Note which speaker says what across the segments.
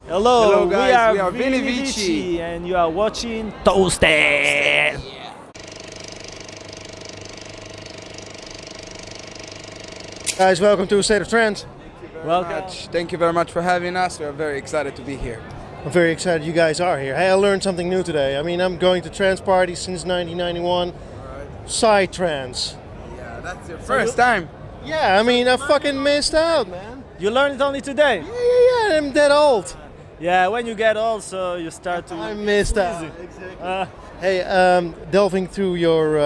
Speaker 1: Hello
Speaker 2: guys, we are
Speaker 1: Vini,
Speaker 2: Vini, Vici,
Speaker 1: and you are watching Toazted.
Speaker 3: Guys, welcome to State of Trance.
Speaker 1: Welcome.
Speaker 2: Thank you very much for having us. We are very excited to be here.
Speaker 3: I'm very excited you guys are here. Hey, I learned something new today. I mean, I'm going to trance parties since 1991. Psytrance.
Speaker 2: Yeah, that's your first time.
Speaker 3: Yeah, I mean, I fucking missed out, man.
Speaker 1: You learned it only today?
Speaker 3: Yeah, I'm that old.
Speaker 1: Yeah, when you get old, so you start to...
Speaker 3: I missed out.
Speaker 1: Exactly.
Speaker 3: Hey, delving through your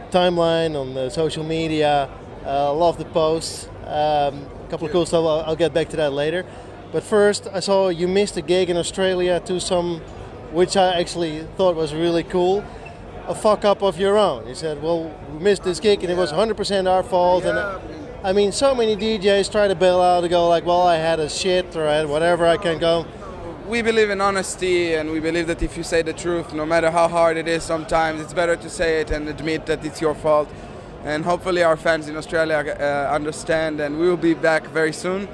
Speaker 3: timeline on the social media, love the posts. A couple of cool stuff, I'll get back to that later. But first, I saw you missed a gig in Australia to some, which I actually thought was really cool, a fuck up of your own. You said, well, we missed this gig and it was 100% our fault. And I mean, so many DJs try to bail out to go like, well, I had a shit or I had whatever, I can go.
Speaker 2: We believe in honesty, and we believe that if you say the truth, no matter how hard it is sometimes, it's better to say it and admit that it's your fault. And hopefully our fans in Australia understand, and we will be back very soon.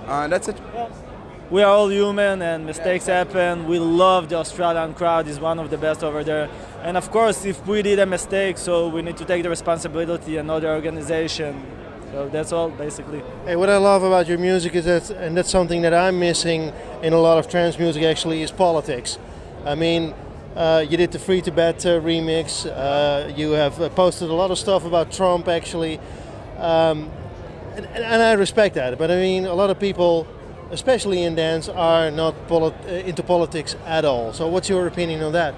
Speaker 2: That's it.
Speaker 1: We are all human and mistakes happen. We love the Australian crowd, is one of the best over there. And of course, if we did a mistake, so we need to take the responsibility and not the organization. So that's all, basically.
Speaker 3: Hey, what I love about your music is that, and that's something that I'm missing in a lot of trance music actually, is politics. I mean, you did the Free Tibet remix, you have posted a lot of stuff about Trump actually, and I respect that, but I mean, a lot of people, especially in dance, are not into politics at all. So what's your opinion on that?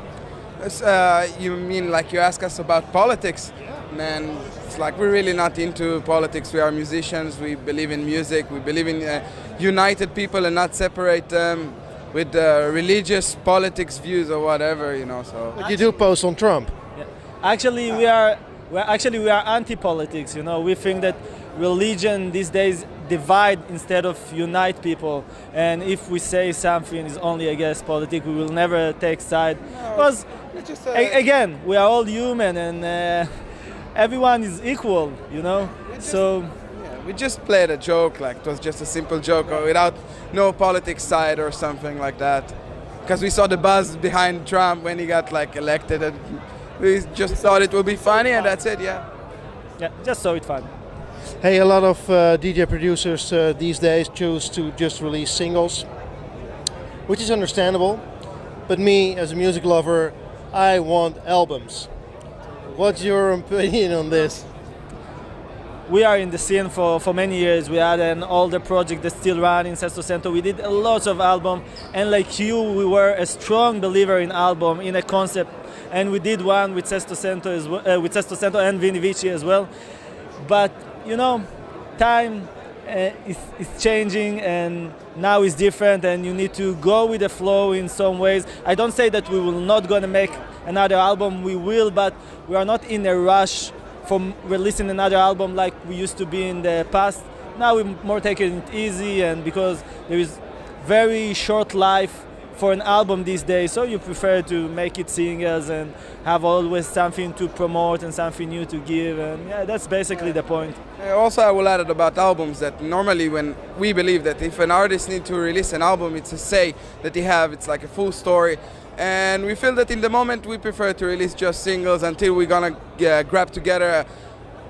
Speaker 2: You mean like you ask us about politics? Man, it's like we're really not into politics. We are musicians, we believe in music, we believe in united people and not separate them with religious politics views or whatever, you know. So
Speaker 3: but you do post on Trump.
Speaker 1: Yeah. Actually, we are anti-politics. You know, we think that religion these days divide instead of unite people. And if we say something is only against politics, we will never take side. Because again, we are all human and everyone is equal. You know,
Speaker 2: we just played a joke, like it was just a simple joke, or without no politics side or something like that. Because we saw the buzz behind Trump when he got like elected, and we just thought it would be funny, and that's it. Yeah.
Speaker 1: Yeah, just saw it fun.
Speaker 3: Hey, a lot of DJ producers these days choose to just release singles, which is understandable. But me, as a music lover, I want albums. What's your opinion on this?
Speaker 1: We are in the scene for many years. We had an older project that's still running, Sesto Cento. We did a lot of albums, and like you, we were a strong believer in album, in a concept, and we did one with Sesto Cento and Vini Vici as well. But you know, time is changing, and now is different, and you need to go with the flow in some ways. I don't say that we will not gonna make another album. We will, but we are not in a rush from releasing another album like we used to be in the past. Now we're more taking it easy, and because there is very short life for an album these days, so you prefer to make it singles and have always something to promote and something new to give, and yeah, that's basically the point.
Speaker 2: Also, I will add it about albums that normally when we believe that if an artist needs to release an album, it's a say that it's like a full story. And we feel that in the moment we prefer to release just singles until we're gonna grab together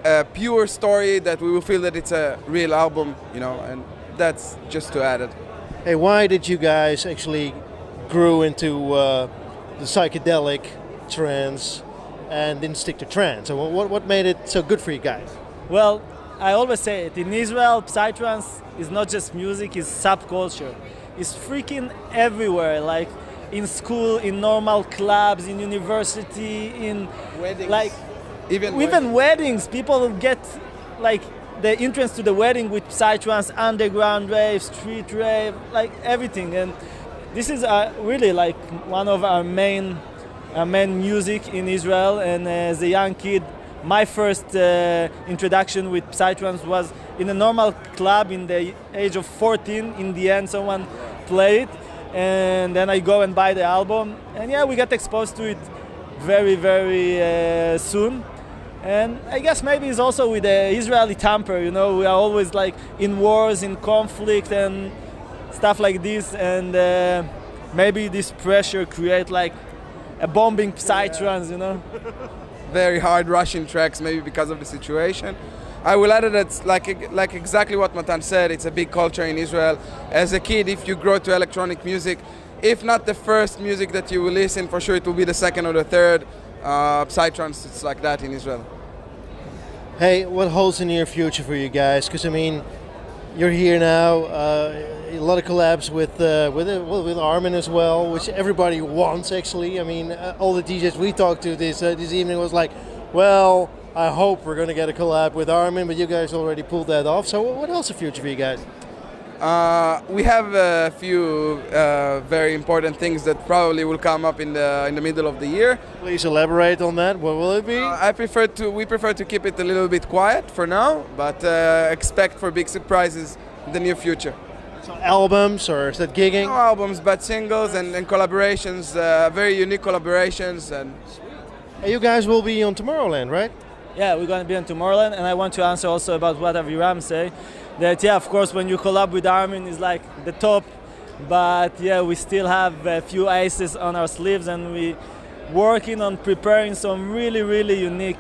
Speaker 2: a pure story that we will feel that it's a real album, you know, and that's just to add it.
Speaker 3: Hey, why did you guys actually grew into the psychedelic trance and didn't stick to trance? So what made it so good for you guys?
Speaker 1: Well, I always say it, in Israel, Psytrance is not just music, it's subculture. It's freaking everywhere, like in school, in normal clubs, in university, in
Speaker 2: weddings.
Speaker 1: Like even weddings. People get like the entrance to the wedding with Psytrance, underground rave, street rave, like everything. And this is really like one of our main music in Israel. And as a young kid, my first introduction with Psytrance was in a normal club in the age of 14. In the end, someone played it. And then I go and buy the album, and yeah, we got exposed to it very, very soon. And I guess maybe it's also with the Israeli temper, you know, we are always like in wars, in conflict, and stuff like this, and maybe this pressure create like a bombing psytrance, you know.
Speaker 2: Very hard Russian tracks, maybe because of the situation. I will add that it's like exactly what Matan said. It's a big culture in Israel. As a kid, if you grow to electronic music, if not the first music that you will listen, for sure it will be the second or the third. Psytrance, it's like that in Israel.
Speaker 3: Hey, what holds the near future for you guys? Because I mean, you're here now. A lot of collabs with Armin as well, which everybody wants actually. I mean, all the DJs we talked to this evening was like, well, I hope we're going to get a collab with Armin, but you guys already pulled that off. So what else is the future for you guys?
Speaker 2: We have a few very important things that probably will come up in the middle of the year.
Speaker 3: Please elaborate on that. What will it be?
Speaker 2: We prefer to keep it a little bit quiet for now, but expect for big surprises in the near future.
Speaker 3: So albums, or is that gigging?
Speaker 2: No albums, but singles and collaborations, very unique collaborations. And
Speaker 3: hey, you guys will be on Tomorrowland, right?
Speaker 1: Yeah, we're going to be on Tomorrowland, and I want to answer also about what Aviram say. That, yeah, of course, when you collab with Armin, is like the top, but yeah, we still have a few aces on our sleeves, and we working on preparing some really, really unique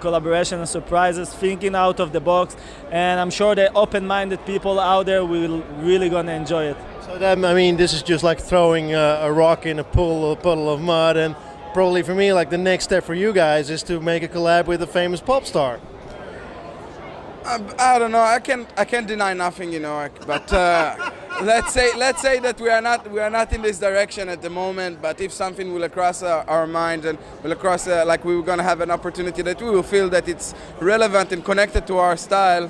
Speaker 1: collaboration and surprises, thinking out of the box, and I'm sure the open-minded people out there will really gonna enjoy it.
Speaker 3: So that, I mean, this is just like throwing a rock in a puddle of mud, and probably for me, like the next step for you guys is to make a collab with a famous pop star.
Speaker 2: I don't know. I can't deny nothing, you know. But let's say that we are not in this direction at the moment. But if something will cross our mind and will cross like we were gonna have an opportunity that we will feel that it's relevant and connected to our style.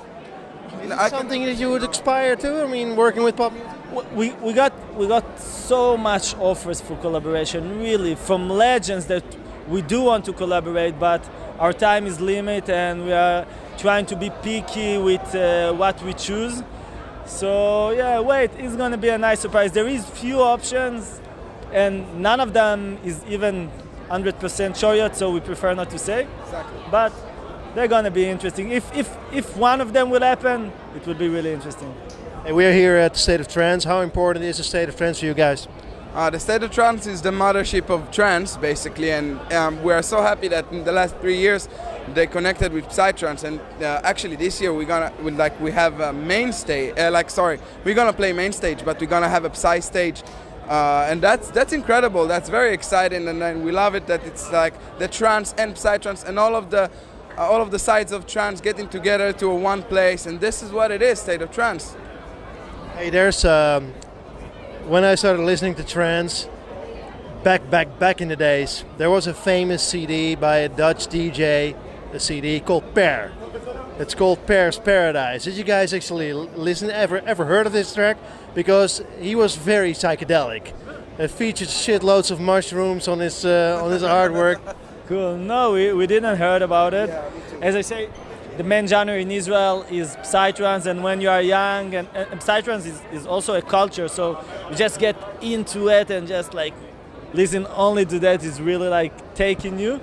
Speaker 3: Is it something that you would aspire to? I mean, working with pop music.
Speaker 1: We got so much offers for collaboration, really, from legends that we do want to collaborate, but our time is limited, and we are trying to be picky with what we choose. So yeah, wait, it's gonna be a nice surprise. There is few options, and none of them is even 100% sure yet, so we prefer not to say.
Speaker 2: Exactly.
Speaker 1: But they're gonna be interesting. If one of them will happen, it will be really interesting.
Speaker 3: Hey, we are here at the State of Trance. How important is the State of Trance for you guys?
Speaker 2: The State of Trance is the mothership of trance, basically, and we are so happy that in the last 3 years they connected with Psytrance, and actually this year we have a main stage. We're gonna play main stage, but we're gonna have a Psy stage, and that's incredible. That's very exciting, and we love it that it's like the trance and Psytrance and all of the sides of trance getting together to one place, and this is what it is, State of Trance.
Speaker 3: Hey, there's when I started listening to trance back in the days, there was a famous CD by a Dutch DJ, a CD called Pear. It's called Pear's Paradise. Did you guys actually listen? Ever heard of this track? Because he was very psychedelic. It featured shitloads of mushrooms on his artwork.
Speaker 1: Cool. No, we didn't heard about it. Yeah, as I say, the main genre in Israel is Psytrance, and when you are young, and Psytrance is also a culture, so you just get into it and just like listen only to that is really like taking you.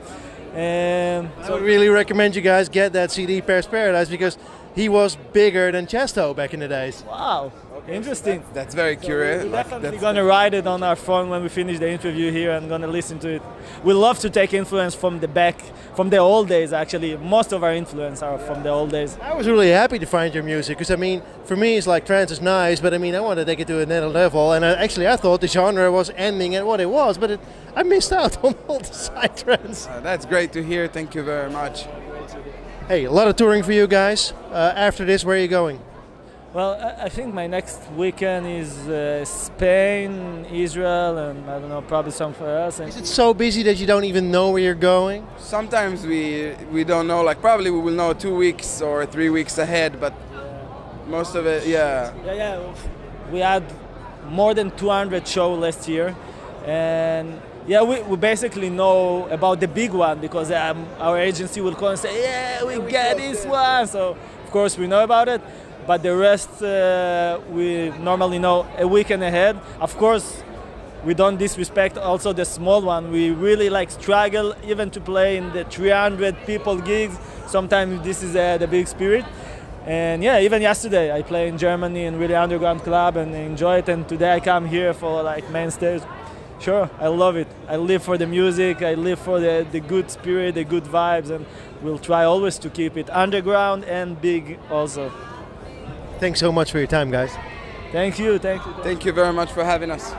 Speaker 3: I would really recommend you guys get that CD, Pear's Paradise, because he was bigger than Chesto back in the days.
Speaker 1: Wow. Interesting.
Speaker 2: That's very curious.
Speaker 1: We're definitely going to write it on our phone when we finish the interview here and going to listen to it. We love to take influence from the old days, actually. Most of our influence are from the old days.
Speaker 3: I was really happy to find your music, because I mean, for me it's like trance is nice, but I mean, I want to take it to another level, and I thought the genre was ending at what it was, but I missed out on all the side trance.
Speaker 2: That's great to hear. Thank you very much.
Speaker 3: Hey, a lot of touring for you guys. After this, where are you going?
Speaker 1: Well, I think my next weekend is Spain, Israel, and I don't know, probably somewhere else.
Speaker 3: Is it so busy that you don't even know where you're going?
Speaker 2: Sometimes we don't know. Like probably we will know 2 weeks or 3 weeks ahead, but most of it, yeah.
Speaker 1: Yeah. We had more than 200 shows last year, and yeah, we basically know about the big one because our agency will call and say, yeah, we get this one. So of course we know about it. But the rest we normally know a weekend ahead. Of course, we don't disrespect also the small one. We really like struggle even to play in the 300 people gigs. Sometimes this is the big spirit. And yeah, even yesterday I played in Germany in really underground club and enjoy it. And today I come here for like main stage. Sure, I love it. I live for the music. I live for the good spirit, the good vibes, and we'll try always to keep it underground and big also.
Speaker 3: Thanks so much for your time, guys.
Speaker 1: Thank you.
Speaker 2: Thank you very much for having us.